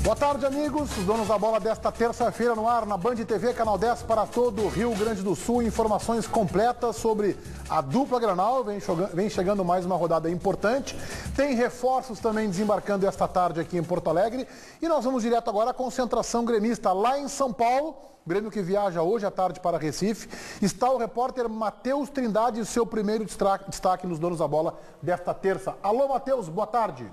Boa tarde, amigos. Os donos da bola desta terça-feira no ar na Band TV, Canal 10 para todo o Rio Grande do Sul. Informações completas sobre a dupla Grenal. Vem chegando mais uma rodada importante. Tem reforços também desembarcando esta tarde aqui em Porto Alegre. E nós vamos direto agora à concentração gremista lá em São Paulo. O Grêmio que viaja hoje à tarde para Recife. Está o repórter Matheus Trindade, seu primeiro destaque nos donos da bola desta terça. Alô, Matheus, boa tarde.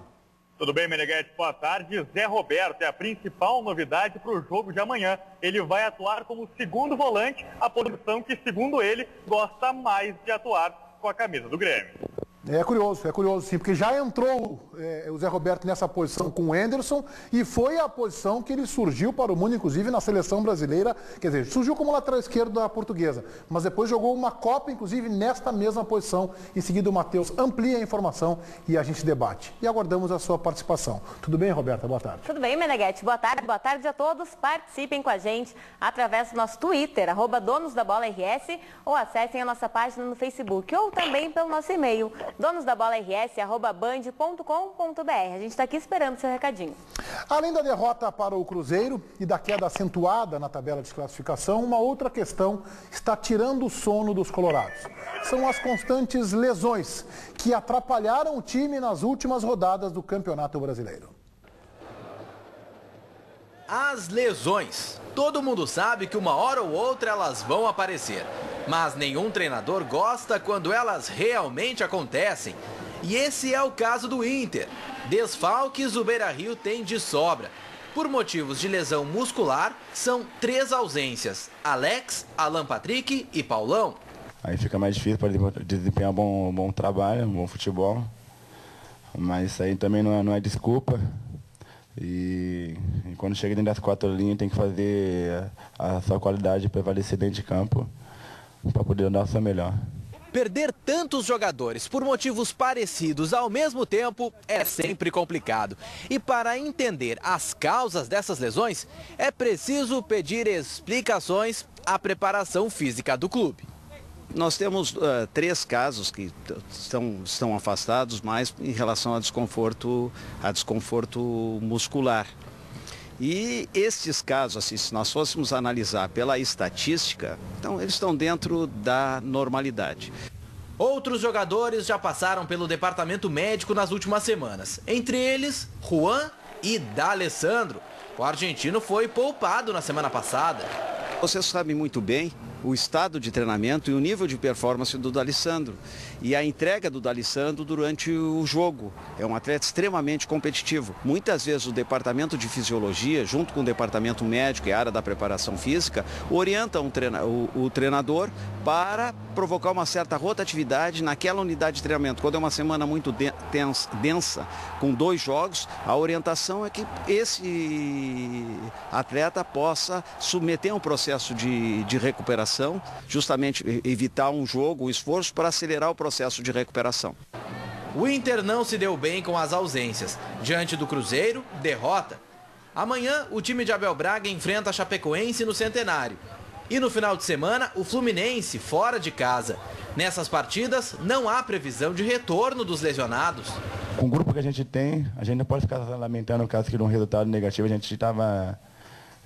Tudo bem, Meneghete? Boa tarde. Zé Roberto é a principal novidade para o jogo de amanhã. Ele vai atuar como segundo volante, a posição que, segundo ele, gosta mais de atuar com a camisa do Grêmio. É curioso sim, porque já entrou o Zé Roberto nessa posição com o Anderson e foi a posição que ele surgiu para o mundo, inclusive na seleção brasileira, quer dizer, surgiu como lateral esquerdo da portuguesa, mas depois jogou uma Copa, inclusive nesta mesma posição. Em seguida o Matheus amplia a informação e a gente debate. E aguardamos a sua participação. Tudo bem, Roberta? Boa tarde. Tudo bem, Meneghete? Boa tarde a todos. Participem com a gente através do nosso Twitter, @donosdabolaRS, ou acessem a nossa página no Facebook, ou também pelo nosso e-mail, donosdabolaRS@band.com.br. A gente está aqui esperando o seu recadinho. Além da derrota para o Cruzeiro e da queda acentuada na tabela de classificação, uma outra questão está tirando o sono dos colorados. São as constantes lesões que atrapalharam o time nas últimas rodadas do Campeonato Brasileiro. As lesões. Todo mundo sabe que uma hora ou outra elas vão aparecer. Mas nenhum treinador gosta quando elas realmente acontecem. E esse é o caso do Inter. Desfalques o Beira-Rio tem de sobra. Por motivos de lesão muscular, são 3 ausências: Alex, Alan Patrick e Paulão. Aí fica mais difícil para desempenhar um bom trabalho, um bom futebol. Mas isso aí também não é desculpa. E quando chega dentro das 4 linhas tem que fazer a sua qualidade prevalecer dentro de campo para poder dar o seu melhor. Perder tantos jogadores por motivos parecidos ao mesmo tempo é sempre complicado. E para entender as causas dessas lesões, é preciso pedir explicações à preparação física do clube. Nós temos 3 casos que estão afastados, mais em relação a desconforto muscular. E estes casos, assim, se nós fôssemos analisar pela estatística, então eles estão dentro da normalidade. Outros jogadores já passaram pelo departamento médico nas últimas semanas. Entre eles, Juan e D'Alessandro. O argentino foi poupado na semana passada. Você sabe muito bem o estado de treinamento e o nível de performance do D'Alessandro e a entrega do D'Alessandro durante o jogo. É um atleta extremamente competitivo. Muitas vezes o departamento de fisiologia, junto com o departamento médico e a área da preparação física, orienta o treinador para provocar uma certa rotatividade naquela unidade de treinamento. Quando é uma semana muito densa, com 2 jogos, a orientação é que esse atleta possa submeter um processo de recuperação, justamente evitar um jogo, um esforço para acelerar o processo de recuperação. O Inter não se deu bem com as ausências. Diante do Cruzeiro, derrota. Amanhã, o time de Abel Braga enfrenta a Chapecoense no Centenário. E no final de semana, o Fluminense, fora de casa. Nessas partidas, não há previsão de retorno dos lesionados. Com o grupo que a gente tem, a gente não pode ficar lamentando o caso de um resultado negativo. A gente estava...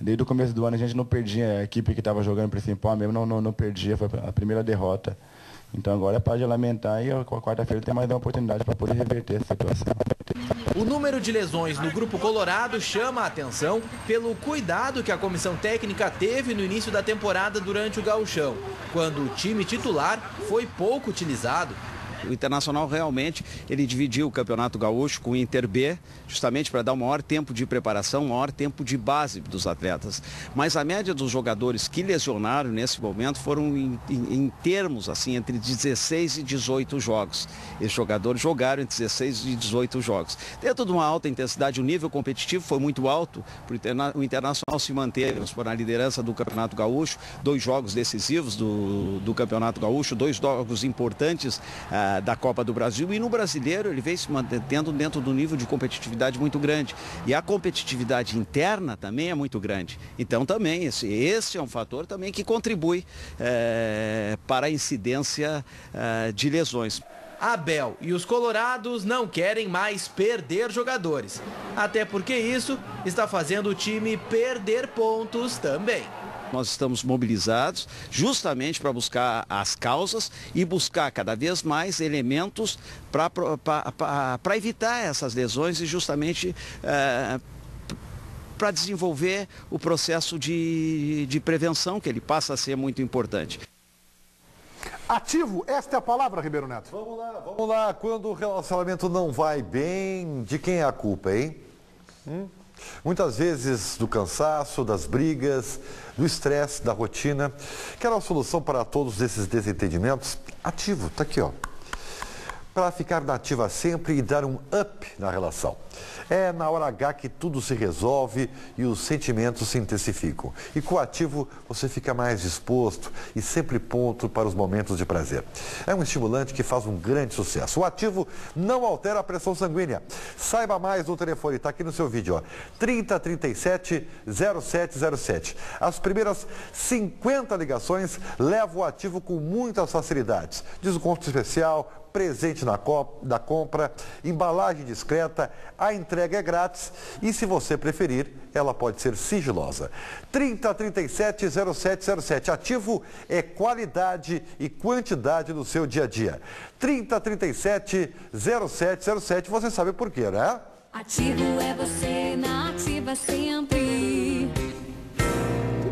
Desde o começo do ano a gente não perdia, a equipe que estava jogando principal mesmo não perdia, foi a primeira derrota. Então agora é para de lamentar e a quarta-feira tem mais uma oportunidade para poder reverter essa situação. O número de lesões no Grupo Colorado chama a atenção pelo cuidado que a comissão técnica teve no início da temporada durante o Gauchão, quando o time titular foi pouco utilizado. O Internacional realmente, ele dividiu o Campeonato Gaúcho com o Inter B, justamente para dar um maior tempo de preparação, um maior tempo de base dos atletas. Mas a média dos jogadores que lesionaram nesse momento foram em termos, assim, entre 16 e 18 jogos. Esses jogadores jogaram entre 16 e 18 jogos. Dentro de uma alta intensidade, o nível competitivo foi muito alto, o Internacional se manteve na liderança do Campeonato Gaúcho, 2 jogos decisivos do Campeonato Gaúcho, 2 jogos importantes da Copa do Brasil, e no Brasileiro ele vem se mantendo dentro do nível de competitividade muito grande. E a competitividade interna também é muito grande. Então também, esse é um fator também que contribui para a incidência de lesões. Abel e os colorados não querem mais perder jogadores. Até porque isso está fazendo o time perder pontos também. Nós estamos mobilizados justamente para buscar as causas e buscar cada vez mais elementos para evitar essas lesões e justamente para desenvolver o processo de prevenção, que ele passa a ser muito importante. Ativo, esta é a palavra, Ribeiro Neto. Vamos lá. Quando o relacionamento não vai bem, de quem é a culpa, hein? Muitas vezes do cansaço, das brigas, do estresse, da rotina. Quer uma solução para todos esses desentendimentos? Ativo, tá aqui, ó. Para ficar na ativa sempre e dar um up na relação. É na hora H que tudo se resolve e os sentimentos se intensificam. E com o Ativo você fica mais disposto e sempre pronto para os momentos de prazer. É um estimulante que faz um grande sucesso. O Ativo não altera a pressão sanguínea. Saiba mais no telefone, está aqui no seu vídeo, ó. 3037-0707. As primeiras 50 ligações levam o Ativo com muitas facilidades. Desconto especial, presente da compra, embalagem discreta, a entrega é grátis e, se você preferir, ela pode ser sigilosa. 3037-0707. Ativo é qualidade e quantidade no seu dia a dia. 3037-0707. Você sabe por quê, né? Ativo é você na ativa sempre.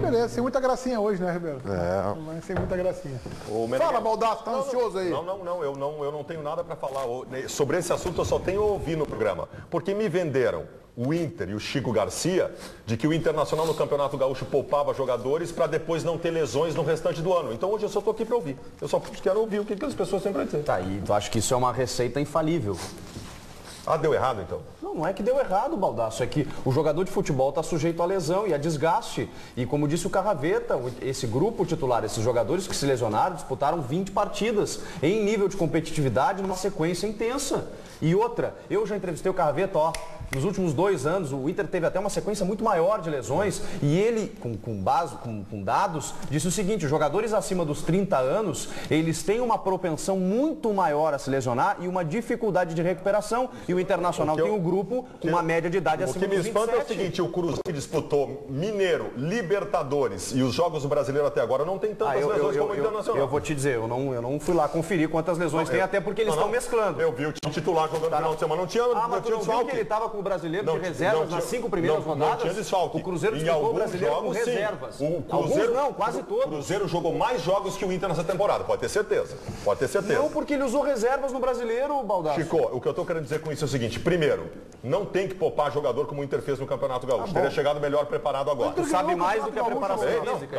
Beleza, sem muita gracinha hoje, né, Ribeiro? É. Sem muita gracinha. Meneghete. Fala, Baldasso, tá ansioso aí? Não, eu não tenho nada para falar. Sobre esse assunto eu só tenho ouvido no programa. Porque me venderam o Inter e o Chico Garcia de que o Internacional no Campeonato Gaúcho poupava jogadores para depois não ter lesões no restante do ano. Então hoje eu só estou aqui para ouvir. Eu só quero ouvir o que as pessoas têm para dizer. Tá, e tu acha que isso é uma receita infalível? Ah, deu errado então? Não é que deu errado, Baldasso, é que o jogador de futebol está sujeito a lesão e a desgaste. E como disse o Carraveta, esse grupo titular, esses jogadores que se lesionaram, disputaram 20 partidas em nível de competitividade numa sequência intensa. E outra, eu já entrevistei o Carraveta, ó, nos últimos 2 anos, o Inter teve até uma sequência muito maior de lesões e ele, com dados, disse o seguinte: os jogadores acima dos 30 anos, eles têm uma propensão muito maior a se lesionar e uma dificuldade de recuperação. E o Internacional tem um grupo com uma média de idade acima dos 27. O que me espanta é o seguinte: o Cruzeiro disputou Mineiro, Libertadores e os Jogos do Brasileiro até agora não tem tantas lesões como o Internacional. Eu vou te dizer, eu não fui lá conferir quantas lesões tem, até porque eles estão mesclando. Eu vi o time titular jogando no final de semana, não tinha desfalque. Que ele estava com o brasileiro de reservas nas 5 primeiras rodadas. Não tinha desfalque. O Cruzeiro disputou o brasileiro com reservas. O Cruzeiro não, quase todos. O Cruzeiro jogou mais jogos que o Inter nessa temporada, pode ter certeza. Pode ter certeza. Não, porque ele usou reservas no brasileiro, Baldasso. Chico, o que eu estou querendo dizer com isso é o seguinte: primeiro, não tem que poupar jogador como o Inter fez no Campeonato Gaúcho. Teria chegado melhor preparado agora. Tu sabe mais do que a preparação física.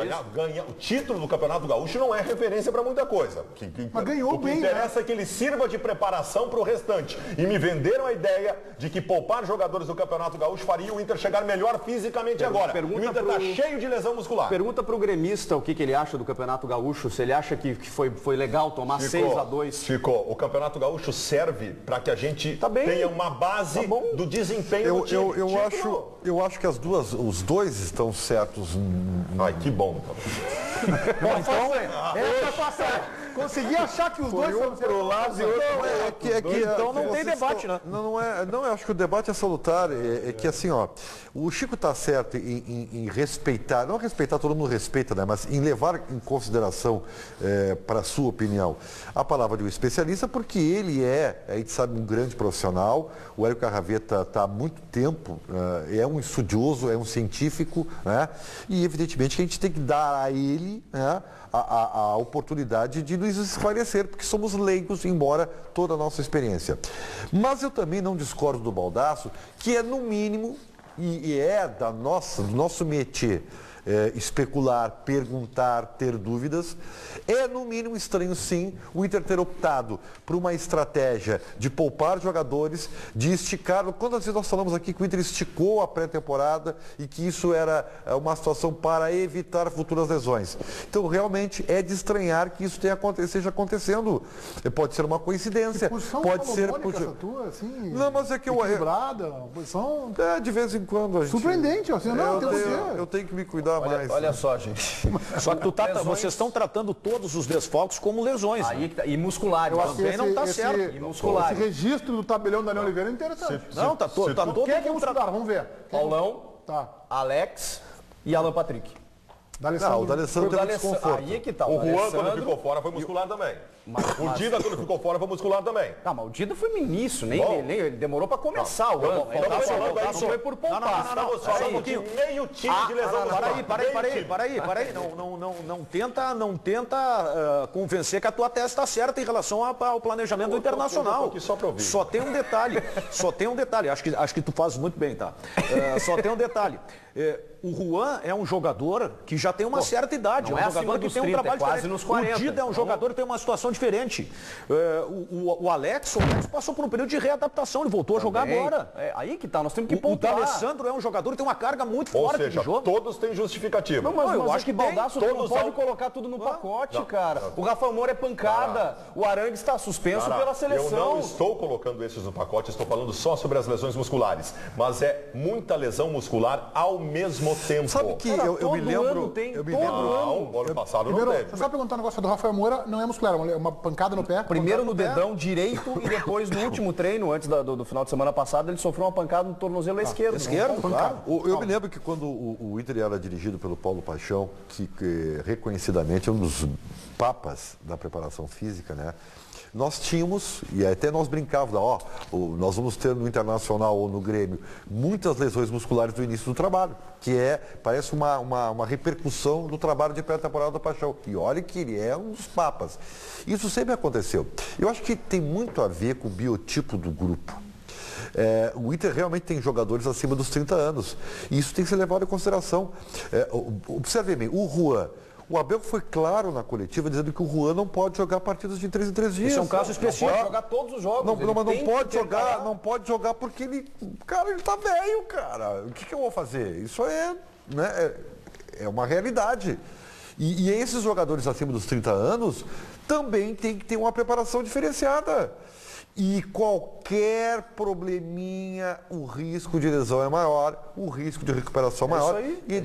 O título do Campeonato Gaúcho não é referência para muita coisa. Mas ganhou bem. O que interessa é que ele sirva de preparação para o restante. E me venderam a ideia de que poupar jogadores do Campeonato Gaúcho faria o Inter chegar melhor fisicamente agora. O Inter está cheio de lesão muscular. Pergunta para o gremista o que ele acha do Campeonato Gaúcho, se ele acha que foi legal tomar 6-2. Chico, o Campeonato Gaúcho serve para que a gente tenha uma base do desempenho do time. Eu acho que os dois estão certos. Ai, que bom. Bom, então, consegui achar que os dois foram pro lado e outro. Então não tem debate, né? Não, eu acho que o debate é salutar. É que assim, ó, o Chico está certo em respeitar, não respeitar, todo mundo respeita, né? Mas em levar em consideração, para a sua opinião, a palavra de um especialista, porque ele a gente sabe, um grande profissional. O Hélio Carraveta está há muito tempo, é um estudioso, é um científico, né? E evidentemente que a gente tem que dar a ele, né, a oportunidade de nos esclarecer, porque somos leigos, embora toda a nossa experiência. Mas eu também não discordo do Baldasso, que é no mínimo, e é do nosso métier, especular, perguntar, ter dúvidas. É no mínimo estranho, sim, o Inter ter optado por uma estratégia de poupar jogadores, de esticar. Quantas vezes nós falamos aqui que o Inter esticou a pré-temporada e que isso era uma situação para evitar futuras lesões? Então, realmente, é de estranhar que isso esteja acontecendo. Pode ser uma coincidência. Pode ser... Tua, assim, não, mas é que equilibrada, posição... de vez em quando a gente... Surpreendente, assim, não, eu tenho que me cuidar. dar mais. Olha só, gente. Só que vocês estão tratando todos os desfalques como lesões. Aí, e musculares. Eu acho que Também não tá certo. E musculares. Esse registro do tabelião do Daniel Oliveira é interessante. Não, tá todo Quem é que é mundo muscular? Vamos ver. Paulão, Tá. Alex e Alan Patrick. Não, o D'Alessandro teve desconforto. Aí que tá. O Juan, D'Alessandro- quando ficou fora, foi muscular também. O Dida, quando ficou fora, foi muscular também. Tá, mas o Dida foi no início, Bom. nem ele demorou pra começar o ano. Ele tá falando aí, Não foi por poupar. Estamos falando de meio time de lesão muscular. Para aí. Não tenta convencer que a tua tese está certa em relação ao planejamento do Internacional. Eu tô aqui só pra ouvir. Só tem um detalhe. Acho que tu faz muito bem, tá? Só tem um detalhe. O Juan é um jogador que já tem uma certa idade. não É é um jogador acima que dos tem um 30, trabalho quase diferente. nos 40. O Dida é um jogador que tem uma situação diferente. O Alex passou por um período de readaptação. Ele voltou a jogar agora. É aí que tá, nós temos que O pontuar. D'Alessandro é um jogador que tem uma carga muito Ou forte seja, de jogo. todos têm justificativa. Não, mas eu eu acho acho que que tem. Baldasso não Todos pode são- colocar tudo no pacote, cara. O Rafa Moura é pancada. O Arangues está suspenso Cara, pela seleção. eu não estou colocando esses no pacote, estou falando só sobre as lesões musculares. Mas é muita lesão muscular ao mesmo tempo. Sabe que Cara, eu me todo lembro. ano tem, eu me todo lembro. Não, o ano passado não Primeiro, teve. você só perguntar um negócio do Rafael Moura, não é muscular, é uma pancada no pé. Primeiro no pancada pé. dedão direito e depois no último treino, antes do final de semana passado, ele sofreu uma pancada no tornozelo esquerdo. Claro. Eu me lembro que quando o Inter era dirigido pelo Paulo Paixão, que reconhecidamente é um dos papas da preparação física, né? Nós tínhamos, e até nós brincávamos, nós vamos ter no Internacional ou no Grêmio muitas lesões musculares no início do trabalho, que parece uma repercussão do trabalho de pré-temporada do Paixão. E olha que ele é um dos papas. Isso sempre aconteceu. Eu acho que tem muito a ver com o biotipo do grupo. O Inter realmente tem jogadores acima dos 30 anos. E isso tem que ser levado em consideração. Observe bem, o Juan. O Abel foi claro na coletiva dizendo que o Juan não pode jogar partidas de 3 em 3 dias. Esse é um caso específico. Pode jogar todos os jogos. Mas ele não tem pode que jogar, não pode jogar porque ele tá velho, cara. O que eu vou fazer? Isso é uma realidade. E esses jogadores acima dos 30 anos também tem que ter uma preparação diferenciada. E qualquer probleminha, o risco de lesão é maior, o risco de recuperação é maior.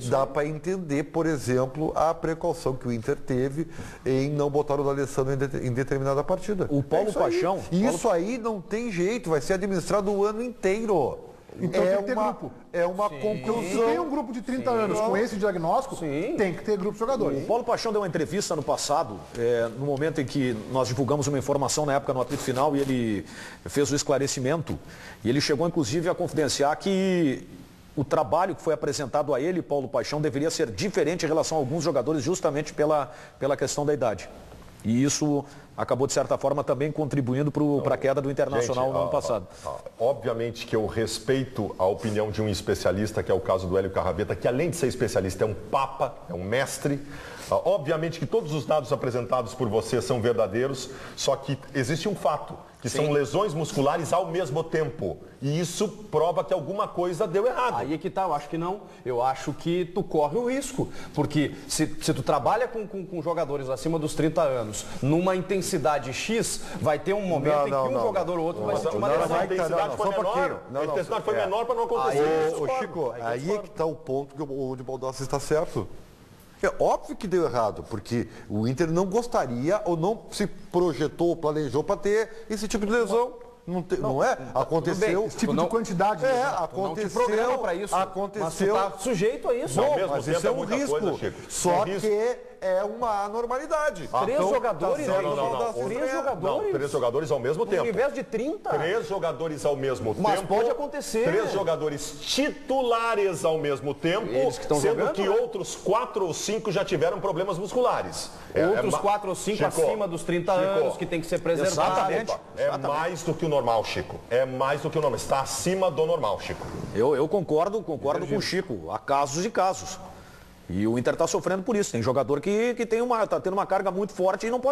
Dá para entender, por exemplo, a precaução que o Inter teve em não botar o D'Alessandro em determinada partida. O Paulo Paixão... Isso aí não tem jeito, vai ser administrado o ano inteiro. Então tem que ter grupo. É uma Se conclusão. tem um grupo de 30 anos com esse diagnóstico, tem que ter grupo de jogadores. O Paulo Paixão deu uma entrevista no passado, no momento em que nós divulgamos uma informação na época no apito final e ele fez o esclarecimento. E ele chegou inclusive a confidenciar que o trabalho que foi apresentado a ele, Paulo Paixão, deveria ser diferente em relação a alguns jogadores justamente pela questão da idade. E isso acabou, de certa forma, também contribuindo para a queda do Internacional no ano passado. Obviamente que eu respeito a opinião de um especialista, que é o caso do Hélio Carraveta, que além de ser especialista, é um papa, é um mestre. Obviamente que todos os dados apresentados por você são verdadeiros, só que existe um fato, que são lesões musculares ao mesmo tempo. E isso prova que alguma coisa deu errado. Aí é que tá, eu acho que não. Eu acho que tu corre o risco. Porque se tu trabalha com jogadores acima dos 30 anos, numa intensidade X, vai ter um momento em que um jogador ou outro vai sentir uma lesão. A intensidade foi menor. A intensidade foi menor para não acontecer. Chico, aí é que está o ponto que o de Baldassi está certo. É óbvio que deu errado, porque o Inter não gostaria ou não se projetou ou planejou para ter esse tipo de lesão. Não é? Aconteceu. Esse tipo de quantidade. Aconteceu. Não te programa para isso. Aconteceu. Mas tu tá sujeito a isso. Bom, mesmo mas tempo isso é é um muita risco. coisa, Chico. Só risco. que é uma anormalidade. Três jogadores? Três jogadores? Três jogadores ao mesmo tempo. No invés de 30? 3 jogadores ao mesmo Mas tempo. pode acontecer. 3 jogadores titulares ao mesmo tempo, Eles que estão sendo jogando, que né? outros 4 ou 5 já tiveram problemas musculares. Outros 4 ou 5 acima dos 30 anos, que tem que ser preservado. Exatamente. É mais do que o normal, Chico. É mais do que o normal. Está acima do normal, Chico. Eu concordo com o Chico. Há casos e casos. E o Inter está sofrendo por isso. Tem jogador que está tendo uma carga muito forte e não pode